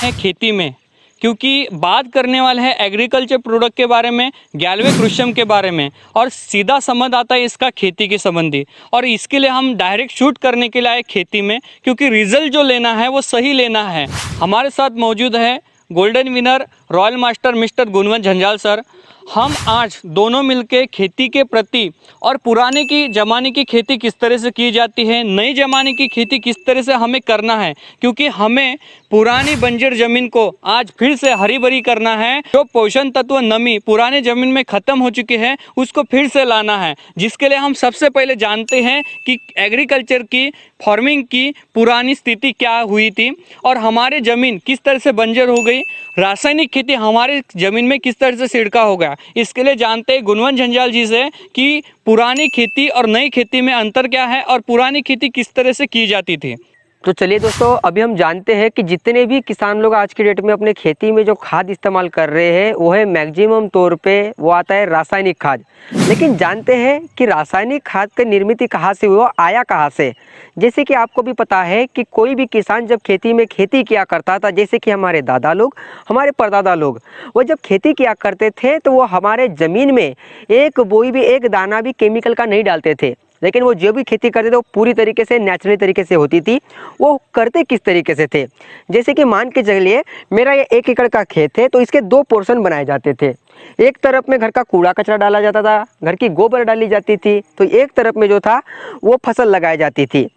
है खेती में, क्योंकि बात करने वाले हैं एग्रीकल्चर प्रोडक्ट के बारे में, गैल्वे क्रुशियम के बारे में, और सीधा संबंध आता है इसका खेती के संबंधी। और इसके लिए हम डायरेक्ट शूट करने के लिए आए खेती में, क्योंकि रिजल्ट जो लेना है वो सही लेना है। हमारे साथ मौजूद है golden winner royal master mister Gunwant Jhanjhal sir. हम आज दोनों मिलके खेती के प्रति और पुराने की ज़माने की खेती किस तरह से की जाती है, नई ज़माने की खेती किस तरह से हमें करना है, क्योंकि हमें पुरानी बंजर ज़मीन को आज फिर से हरी भरी करना है। जो पोषण तत्व नमी पुराने ज़मीन में ख़त्म हो चुकी है उसको फिर से लाना है, जिसके लिए हम सबसे पहले जानते हैं कि एग्रीकल्चर की फार्मिंग की पुरानी स्थिति क्या हुई थी और हमारे ज़मीन किस तरह से बंजर हो गई, रासायनिक खेती हमारे ज़मीन में किस तरह से छिड़काव हो गया। इसके लिए जानते हैं गुणवंत झंझाल जी से कि पुरानी खेती और नई खेती में अंतर क्या है और पुरानी खेती किस तरह से की जाती थी। तो चलिए दोस्तों, अभी हम जानते हैं कि जितने भी किसान लोग आज की डेट में अपने खेती में जो खाद इस्तेमाल कर रहे हैं वो है मैक्सिमम तौर पे वो आता है रासायनिक खाद। लेकिन जानते हैं कि रासायनिक खाद की निर्मित कहाँ से हुआ, आया कहाँ से। जैसे कि आपको भी पता है कि कोई भी किसान जब खेती में खेती किया करता था, जैसे कि हमारे दादा लोग, हमारे परदादा लोग, वो जब खेती किया करते थे तो वो हमारे ज़मीन में एक बोई भी, एक दाना भी केमिकल का नहीं डालते थे। लेकिन वो जो भी खेती करते थे वो पूरी तरीके से नेचुरली तरीके से होती थी। वो करते किस तरीके से थे, जैसे कि मान के चलिए मेरा ये 1 एकड़ का खेत है, तो इसके 2 पोर्शन बनाए जाते थे। एक तरफ में घर का कूड़ा कचरा डाला जाता था, घर की गोबर डाली जाती थी, तो एक तरफ में जो था वो फसल लगाई जाती थी।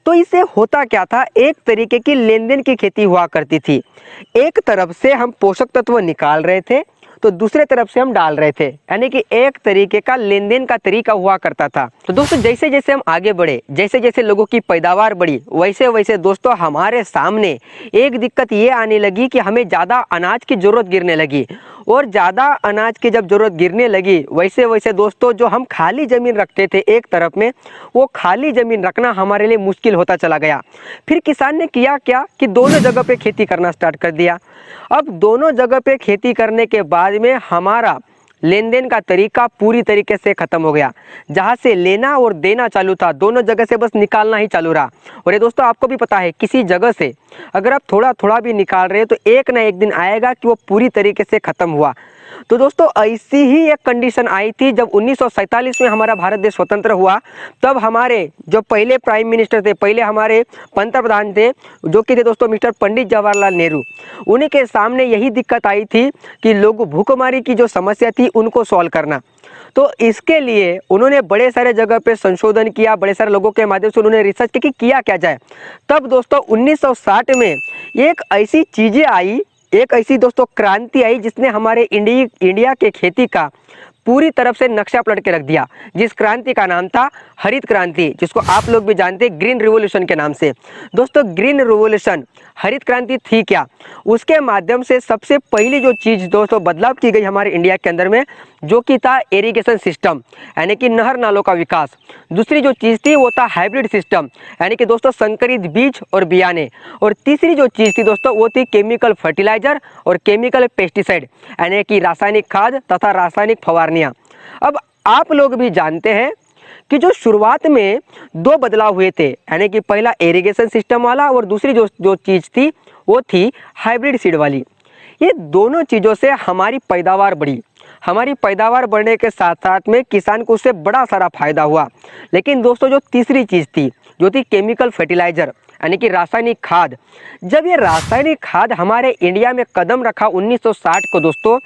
तो इससे होता क्या था, एक तरीके की लेन देन की खेती हुआ करती थी। एक तरफ से हम पोषक तत्व निकाल रहे थे तो दूसरे तरफ से हम डाल रहे थे, यानी कि एक तरीके का लेन देन का तरीका हुआ करता था। तो दोस्तों जैसे जैसे हम आगे बढ़े, जैसे जैसे लोगों की पैदावार बढ़ी, वैसे वैसे दोस्तों हमारे सामने एक दिक्कत ये आने लगी कि हमें ज़्यादा अनाज की ज़रूरत गिरने लगी। और ज़्यादा अनाज की जब ज़रूरत गिरने लगी, वैसे वैसे दोस्तों जो हम खाली ज़मीन रखते थे एक तरफ में, वो खाली ज़मीन रखना हमारे लिए मुश्किल होता चला गया। फिर किसान ने किया क्या कि दोनों जगह पे खेती करना स्टार्ट कर दिया। अब दोनों जगह पे खेती करने के बाद में हमारा लेन देन का तरीका पूरी तरीके से ख़त्म हो गया। जहाँ से लेना और देना चालू था, दोनों जगह से बस निकालना ही चालू रहा। और ये दोस्तों आपको भी पता है, किसी जगह से अगर आप थोड़ा थोड़ा भी निकाल रहे हैं तो एक ना एक दिन आएगा कि वो पूरी तरीके से ख़त्म हुआ। तो दोस्तों ऐसी ही एक कंडीशन आई थी जब 1947 में हमारा भारत देश स्वतंत्र हुआ। तब हमारे जो पहले प्राइम मिनिस्टर थे, पहले हमारे पंतप्रधान थे, जो कि थे दोस्तों मिस्टर पंडित जवाहरलाल नेहरू, उन्हीं के सामने यही दिक्कत आई थी कि लोग भूखमरी की जो समस्या थी उनको सॉल्व करना। तो इसके लिए उन्होंने बड़े सारे जगह पे संशोधन किया, बड़े सारे लोगों के माध्यम से उन्होंने रिसर्च की कि किया क्या जाए। तब दोस्तों 1960 में एक ऐसी चीज़ें आई, एक ऐसी दोस्तों क्रांति आई जिसने हमारे इंडिया के खेती का पूरी तरफ से नक्शा पलट के रख दिया। जिस क्रांति का नाम था हरित क्रांति, जिसको आप लोग भी जानते हैं ग्रीन रिवॉल्यूशन के नाम से। दोस्तों ग्रीन रिवॉल्यूशन, हरित क्रांति थी क्या, उसके माध्यम से सबसे पहली जो चीज़ दोस्तों बदलाव की गई हमारे इंडिया के अंदर में, जो कि था इरिगेशन सिस्टम, यानी कि नहर नालों का विकास। दूसरी जो चीज़ थी वो था हाइब्रिड सिस्टम, यानी कि दोस्तों संकरित बीज और बियाने। और तीसरी जो चीज़ थी दोस्तों वो थी केमिकल फर्टिलाइजर और केमिकल पेस्टिसाइड, यानी कि रासायनिक खाद तथा रासायनिक फवारनियाँ। अब आप लोग भी जानते हैं कि जो शुरुआत में 2 बदलाव हुए थे, यानी कि पहला इरिगेशन सिस्टम वाला और दूसरी जो चीज़ थी वो थी हाइब्रिड सीड वाली। ये दोनों चीज़ों से हमारी पैदावार बढ़ी। हमारी पैदावार बढ़ने के साथ साथ में किसान को उससे बड़ा सारा फायदा हुआ। लेकिन दोस्तों जो तीसरी चीज़ थी, जो थी केमिकल फर्टिलाइजर, यानी कि रासायनिक खाद, जब ये रासायनिक खाद हमारे इंडिया में कदम रखा 1960 को दोस्तों,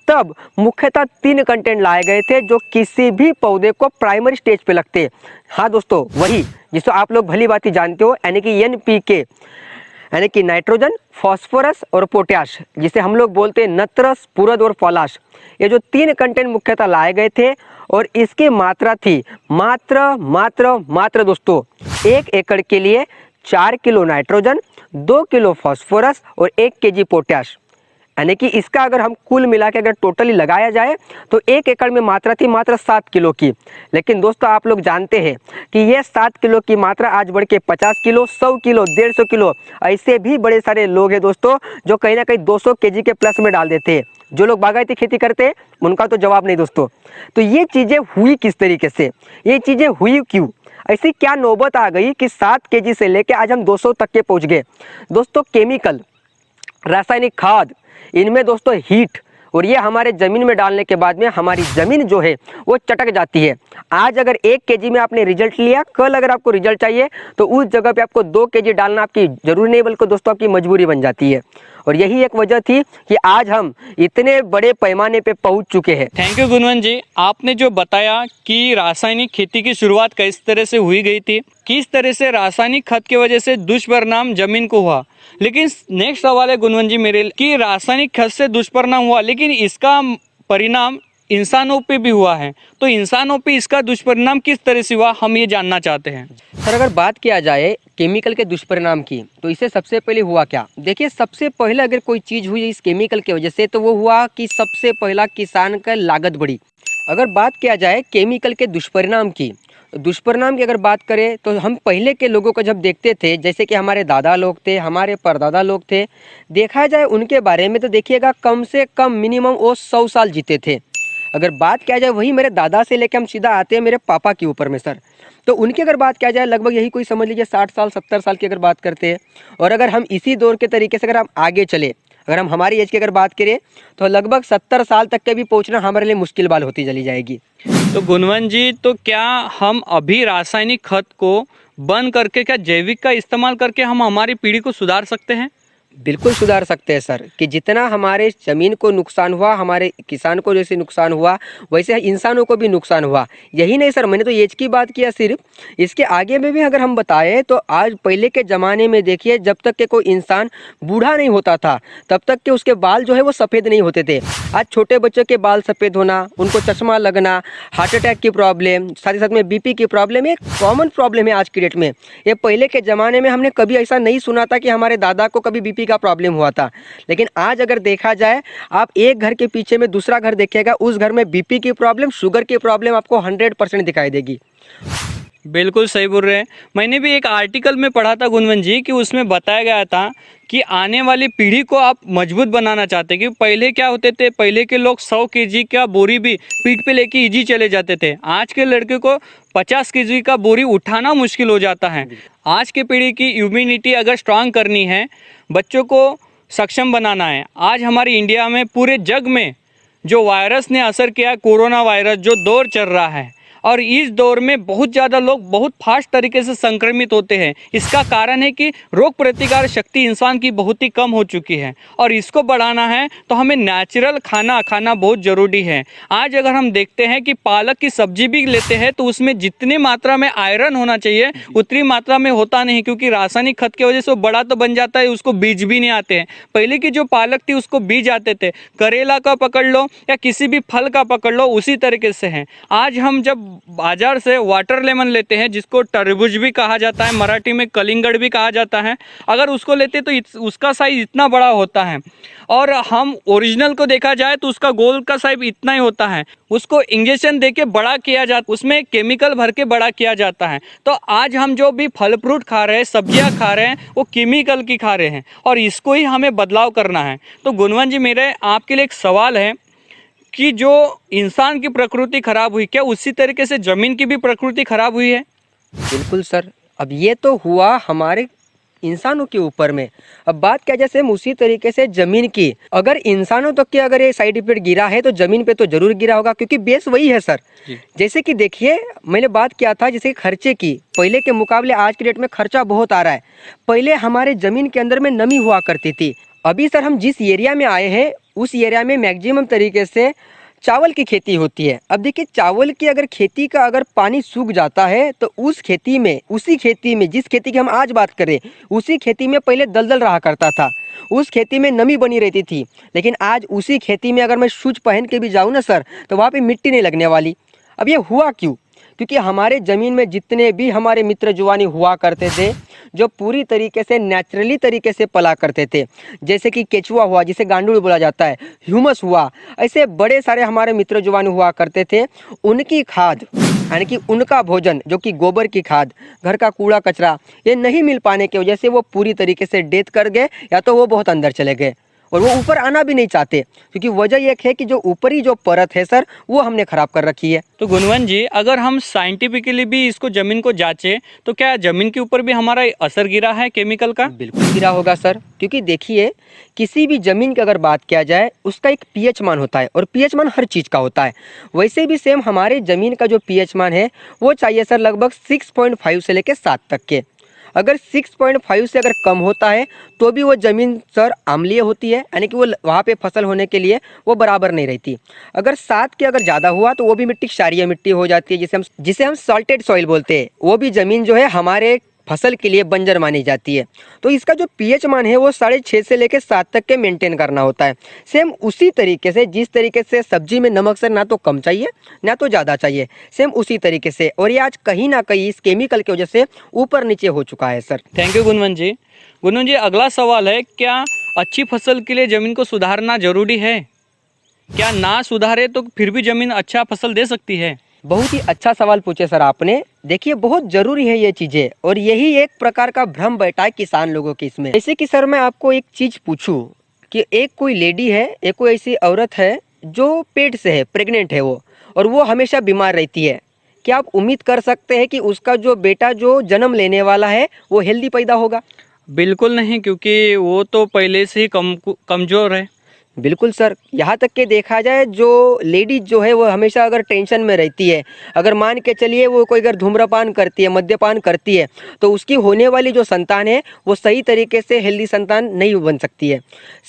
तब मुख्यतः 3 कंटेंट लाए गए थे जो किसी भी पौधे को प्राइमरी स्टेज पे लगते। हाँ दोस्तों, वही जिसको आप लोग भली भांति जानते हो, यानी कि NPK, यानी कि नाइट्रोजन, फॉस्फोरस और पोटाश, जिसे हम लोग बोलते हैं नत्र, स्फुरद और पॉलाश। ये जो 3 कंटेंट मुख्यतः लाए गए थे और इसकी मात्रा थी मात्र दोस्तों 1 एकड़ के लिए 4 किलो नाइट्रोजन, 2 किलो फॉस्फोरस और 1 केजी पोटाश। यानी कि इसका अगर हम कुल मिला के अगर टोटली लगाया जाए तो 1 एकड़ में मात्रा थी मात्र 7 किलो की। लेकिन दोस्तों आप लोग जानते हैं कि ये 7 किलो की मात्रा आज बढ़ के 50 किलो, 100 किलो, 150 किलो, ऐसे भी बड़े सारे लोग हैं दोस्तों जो कहीं ना कहीं 200 केजी के प्लस में डाल देते हैं। जो लोग बागायती खेती करते हैं उनका तो जवाब नहीं दोस्तों। तो ये चीज़ें हुई किस तरीके से, ये चीज़ें हुई क्यों, ऐसी क्या नौबत आ गई कि 7 केजी से लेके आज हम 200 तक के पहुँच गए। दोस्तों केमिकल रासायनिक खाद, इनमें दोस्तों हीट, और ये हमारे ज़मीन में डालने के बाद में हमारी ज़मीन जो है वो चटक जाती है। आज अगर 1 केजी में आपने रिजल्ट लिया, कल अगर आपको रिजल्ट चाहिए तो उस जगह पे आपको 2 केजी डालना आपकी ज़रूरी नहीं बल्कि दोस्तों आपकी मजबूरी बन जाती है। और यही एक वजह थी कि आज हम इतने बड़े पैमाने पे पहुंच चुके हैं। थैंक यू गुणवंत जी, आपने जो बताया कि रासायनिक खेती की शुरुआत किस तरह से हुई गई थी, किस तरह से रासायनिक खाद की वजह से दुष्परिणाम जमीन को हुआ। लेकिन नेक्स्ट सवाल है गुणवंत जी मेरे लिए कि रासायनिक खाद से दुष्परिणाम हुआ, लेकिन इसका परिणाम इंसानों पे भी हुआ है, तो इंसानों पे इसका दुष्परिणाम किस तरह से हुआ, हम ये जानना चाहते हैं। सर अगर बात किया जाए केमिकल के दुष्परिणाम की, तो इससे सबसे पहले हुआ क्या? देखिए, सबसे पहले अगर कोई चीज़ हुई इस केमिकल की वजह से तो वो हुआ कि सबसे पहला किसान का लागत बढ़ी। अगर बात किया जाए केमिकल के दुष्परिणाम की, दुष्परिणाम की अगर बात करें तो हम पहले के लोगों को जब देखते थे, जैसे कि हमारे दादा लोग थे, हमारे परदादा लोग थे, देखा जाए उनके बारे में तो देखिएगा कम से कम मिनिमम वो 100 साल जीते थे। अगर बात किया जाए वही मेरे दादा से लेकर हम सीधा आते हैं मेरे पापा के ऊपर में सर, तो उनकी अगर बात किया जाए लगभग यही कोई समझ लीजिए 60 साल 70 साल की अगर बात करते हैं। और अगर हम इसी दौर के तरीके से अगर हम आगे चले, अगर हम हमारी एज की अगर बात करें तो लगभग 70 साल तक के भी पहुंचना हमारे लिए मुश्किल बात होती चली जाएगी। तो गुणवंत जी, तो क्या हम अभी रासायनिक खाद को बंद करके क्या जैविक का इस्तेमाल करके हम हमारी पीढ़ी को सुधार सकते हैं? बिल्कुल सुधार सकते हैं सर, कि जितना हमारे ज़मीन को नुकसान हुआ, हमारे किसान को जैसे नुकसान हुआ वैसे इंसानों को भी नुकसान हुआ। यही नहीं सर, मैंने तो एज की बात किया सिर्फ, इसके आगे में भी अगर हम बताएं तो आज पहले के ज़माने में देखिए जब तक के कोई इंसान बूढ़ा नहीं होता था तब तक के उसके बाल जो है वो सफ़ेद नहीं होते थे। आज छोटे बच्चों के बाल सफ़ेद होना, उनको चश्मा लगना, हार्ट अटैक की प्रॉब्लम, साथ ही साथ में बीपी की प्रॉब्लम एक कॉमन प्रॉब्लम है आज की डेट में। ये पहले के ज़माने में हमने कभी ऐसा नहीं सुना था कि हमारे दादा को कभी बीपी का प्रॉब्लम हुआ था। लेकिन आज अगर देखा जाए, आप एक घर के पीछे में दूसरा घर देखिएगा, उस घर में बीपी की प्रॉब्लम, शुगर की प्रॉब्लम आपको 100% दिखाई देगी। बिल्कुल सही बोल रहे हैं। मैंने भी एक आर्टिकल में पढ़ा था गुणवंत जी कि उसमें बताया गया था कि आने वाली पीढ़ी को आप मजबूत बनाना चाहते हैं। कि पहले क्या होते थे, पहले के लोग 100 केजी का बोरी भी पीठ पे लेके इजी चले जाते थे। आज के लड़के को 50 केजी का बोरी उठाना मुश्किल हो जाता है। आज की पीढ़ी की इम्यूनिटी अगर स्ट्रांग करनी है, बच्चों को सक्षम बनाना है, आज हमारी इंडिया में पूरे जग में जो वायरस ने असर किया, कोरोना वायरस जो दौर चल रहा है, और इस दौर में बहुत ज़्यादा लोग बहुत फास्ट तरीके से संक्रमित होते हैं। इसका कारण है कि रोग प्रतिकार शक्ति इंसान की बहुत ही कम हो चुकी है, और इसको बढ़ाना है तो हमें नेचुरल खाना खाना बहुत ज़रूरी है। आज अगर हम देखते हैं कि पालक की सब्जी भी लेते हैं तो उसमें जितनी मात्रा में आयरन होना चाहिए उतनी मात्रा में होता नहीं, क्योंकि रासायनिक खाद की वजह से वो बड़ा तो बन जाता है, उसको बीज भी नहीं आते हैं। पहले की जो पालक थी उसको बीज आते थे। करेला का पकड़ लो या किसी भी फल का पकड़ लो, उसी तरीके से है। आज हम जब बाजार से वाटर लेमन लेते हैं, जिसको तरबूज भी कहा जाता है, मराठी में कलिंगड़ भी कहा जाता है, अगर उसको लेते तो उसका साइज इतना बड़ा होता है। और हम ओरिजिनल को देखा जाए तो उसका गोल का साइज इतना ही होता है। उसको इंजेक्शन देके बड़ा किया जाता, उसमें केमिकल भर के बड़ा किया जाता है। तो आज हम जो भी फल फ्रूट खा रहे हैं, सब्जियां खा रहे हैं, वो केमिकल की खा रहे हैं, और इसको ही हमें बदलाव करना है। तो गुणवंत जी, मेरे आपके लिए एक सवाल है कि जो इंसान की प्रकृति खराब हुई, क्या उसी तरीके से जमीन की भी प्रकृति खराब हुई है? बिल्कुल सर, अब ये तो हुआ हमारे इंसानों के ऊपर में। अब बात क्या, जैसे हम उसी तरीके से जमीन की, अगर इंसानों तक के अगर ये साइड इफेक्ट गिरा है तो जमीन पे तो जरूर गिरा होगा, क्योंकि बेस वही है सर। जैसे कि देखिए, मैंने बात किया था जैसे खर्चे की, पहले के मुकाबले आज की डेट में खर्चा बहुत आ रहा है। पहले हमारे जमीन के अंदर में नमी हुआ करती थी। अभी सर हम जिस एरिया में आए हैं उस एरिया में मैक्सिमम तरीके से चावल की खेती होती है। अब देखिए, चावल की अगर खेती का अगर पानी सूख जाता है तो उस खेती में, उसी खेती में, जिस खेती की हम आज बात करें, उसी खेती में पहले दलदल रहा करता था, उस खेती में नमी बनी रहती थी। लेकिन आज उसी खेती में अगर मैं शूज पहन के भी जाऊँ ना सर, तो वहाँ पे मिट्टी नहीं लगने वाली। अब ये हुआ क्यों? क्योंकि हमारे ज़मीन में जितने भी हमारे मित्र जुवानी हुआ करते थे, जो पूरी तरीके से नेचुरली तरीके से पला करते थे, जैसे कि केचुआ हुआ, जिसे गांडूल बोला जाता है, ह्यूमस हुआ, ऐसे बड़े सारे हमारे मित्र जुवानी हुआ करते थे। उनकी खाद यानी कि उनका भोजन, जो कि गोबर की खाद, घर का कूड़ा कचरा, ये नहीं मिल पाने की वजह से वो पूरी तरीके से डेथ कर गए, या तो वो बहुत अंदर चले गए। और वो ऊपर आना भी नहीं चाहते, क्योंकि वजह एक है कि जो ऊपरी जो परत है सर वो हमने खराब कर रखी है। तो गुणवंत जी, अगर हम साइंटिफिकली भी इसको जमीन को जांचे तो क्या जमीन के ऊपर भी हमारा असर गिरा है केमिकल का? बिल्कुल गिरा होगा सर, क्योंकि देखिए किसी भी जमीन की अगर बात किया जाए उसका एक पीएच मान होता है, और पीएच मान हर चीज़ का होता है। वैसे भी सेम हमारे ज़मीन का जो पीएच मान है वो चाहिए सर लगभग 6.5 से लेकर 7 तक के। अगर 6.5 से अगर कम होता है तो भी वो ज़मीन सर अम्लीय होती है, यानी कि वो वहाँ पे फसल होने के लिए वो बराबर नहीं रहती। अगर 7 के अगर ज़्यादा हुआ तो वो भी मिट्टी क्षारीय मिट्टी हो जाती है, जिसे हम सॉल्टेड सॉइल बोलते हैं। वो भी ज़मीन जो है हमारे फसल के लिए बंजर मानी जाती है। तो इसका जो पीएच मान है वो 6.5 से लेकर 7 तक के मेंटेन करना होता है। सेम उसी तरीके से जिस तरीके से सब्जी में नमक सर ना तो कम चाहिए ना तो ज़्यादा चाहिए, सेम उसी तरीके से। और ये आज कहीं ना कहीं इस केमिकल की वजह से ऊपर नीचे हो चुका है सर। थैंक यू गुणवंत जी। गुणवंत जी, अगला सवाल है, क्या अच्छी फसल के लिए ज़मीन को सुधारना जरूरी है? क्या ना सुधारे तो फिर भी ज़मीन अच्छा फसल दे सकती है? बहुत ही अच्छा सवाल पूछे सर आपने। देखिए बहुत ज़रूरी है ये चीज़ें, और यही एक प्रकार का भ्रम बैठा है किसान लोगों के इसमें। जैसे कि सर मैं आपको एक चीज़ पूछूं कि एक कोई लेडी है, एक कोई ऐसी औरत है जो पेट से है, प्रेग्नेंट है वो, और वो हमेशा बीमार रहती है। क्या आप उम्मीद कर सकते हैं कि उसका जो बेटा जो जन्म लेने वाला है वो हेल्दी पैदा होगा? बिल्कुल नहीं, क्योंकि वो तो पहले से ही कमज़ोर है। बिल्कुल सर, यहाँ तक कि देखा जाए जो लेडीज जो है वो हमेशा अगर टेंशन में रहती है, अगर मान के चलिए वो कोई अगर धूम्रपान करती है, मद्यपान करती है, तो उसकी होने वाली जो संतान है वो सही तरीके से हेल्दी संतान नहीं बन सकती है।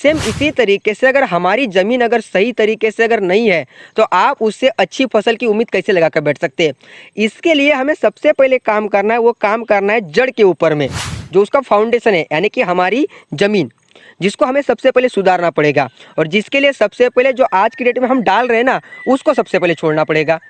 सेम इसी तरीके से अगर हमारी ज़मीन अगर सही तरीके से अगर नहीं है तो आप उससे अच्छी फसल की उम्मीद कैसे लगा कर बैठ सकते हैं? इसके लिए हमें सबसे पहले काम करना है, वो काम करना है जड़ के ऊपर में, जो उसका फाउंडेशन है, यानी कि हमारी ज़मीन, जिसको हमें सबसे पहले सुधारना पड़ेगा। और जिसके लिए सबसे पहले जो आज की डेट में हम डाल रहे हैं ना, उसको सबसे पहले छोड़ना पड़ेगा।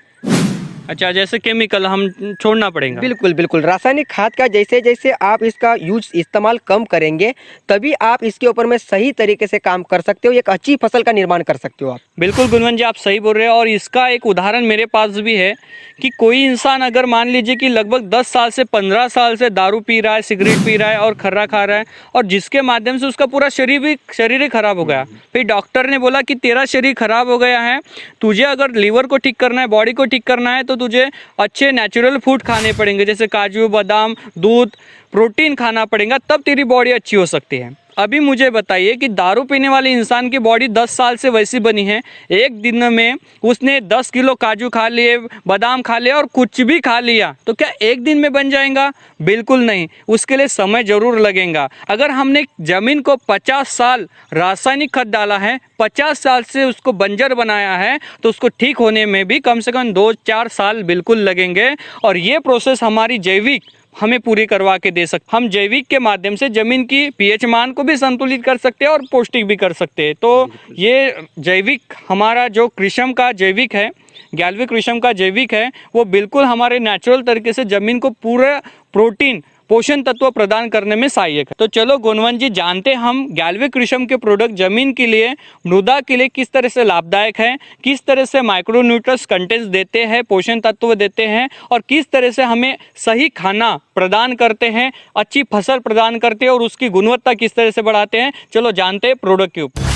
अच्छा, जैसे केमिकल हम छोड़ना पड़ेगा। बिल्कुल बिल्कुल, रासायनिक खाद का जैसे जैसे आप इसका यूज इस्तेमाल कम करेंगे तभी आप इसके ऊपर में सही तरीके से काम कर सकते हो, एक अच्छी फसल का निर्माण कर सकते हो आप। बिल्कुल गुणवंत जी, आप सही बोल रहे हैं। और इसका एक उदाहरण मेरे पास भी है कि कोई इंसान अगर मान लीजिए कि लगभग 10 साल से 15 साल से दारू पी रहा है, सिगरेट पी रहा है और खर्रा खा रहा है, और जिसके माध्यम से उसका पूरा शरीर ही खराब हो गया। फिर डॉक्टर ने बोला कि तेरा शरीर खराब हो गया है, तुझे अगर लीवर को ठीक करना है, बॉडी को ठीक करना है, तो तुझे अच्छे नेचुरल फूड खाने पड़ेंगे, जैसे काजू, बादाम, दूध, प्रोटीन खाना पड़ेगा, तब तेरी बॉडी अच्छी हो सकती है। अभी मुझे बताइए कि दारू पीने वाले इंसान की बॉडी 10 साल से वैसी बनी है, एक दिन में उसने 10 किलो काजू खा लिए, बादाम खा लिए और कुछ भी खा लिया, तो क्या एक दिन में बन जाएगा? बिल्कुल नहीं, उसके लिए समय जरूर लगेगा। अगर हमने ज़मीन को 50 साल रासायनिक खाद डाला है, 50 साल से उसको बंजर बनाया है, तो उसको ठीक होने में भी कम से कम 2-4 साल बिल्कुल लगेंगे। और ये प्रोसेस हमारी जैविक हमें पूरी करवा के दे सकते। हम जैविक के माध्यम से जमीन की पीएच मान को भी संतुलित कर सकते हैं और पौष्टिक भी कर सकते हैं। तो ये जैविक हमारा जो कृषम का जैविक है, गैल्वे कृषम का जैविक है, वो बिल्कुल हमारे नेचुरल तरीके से जमीन को पूरा प्रोटीन, पोषण तत्व प्रदान करने में सहायक है। तो चलो गुणवंत जी, जानते हम गैल्वे कृषम के प्रोडक्ट जमीन के लिए, मृदा के लिए किस तरह से लाभदायक है, किस तरह से माइक्रोन्यूट्रिएंट्स कंटेंट्स देते हैं, पोषण तत्व देते हैं, और किस तरह से हमें सही खाना प्रदान करते हैं, अच्छी फसल प्रदान करते हैं और उसकी गुणवत्ता किस तरह से बढ़ाते हैं। चलो जानते हैं प्रोडक्ट के ऊपर।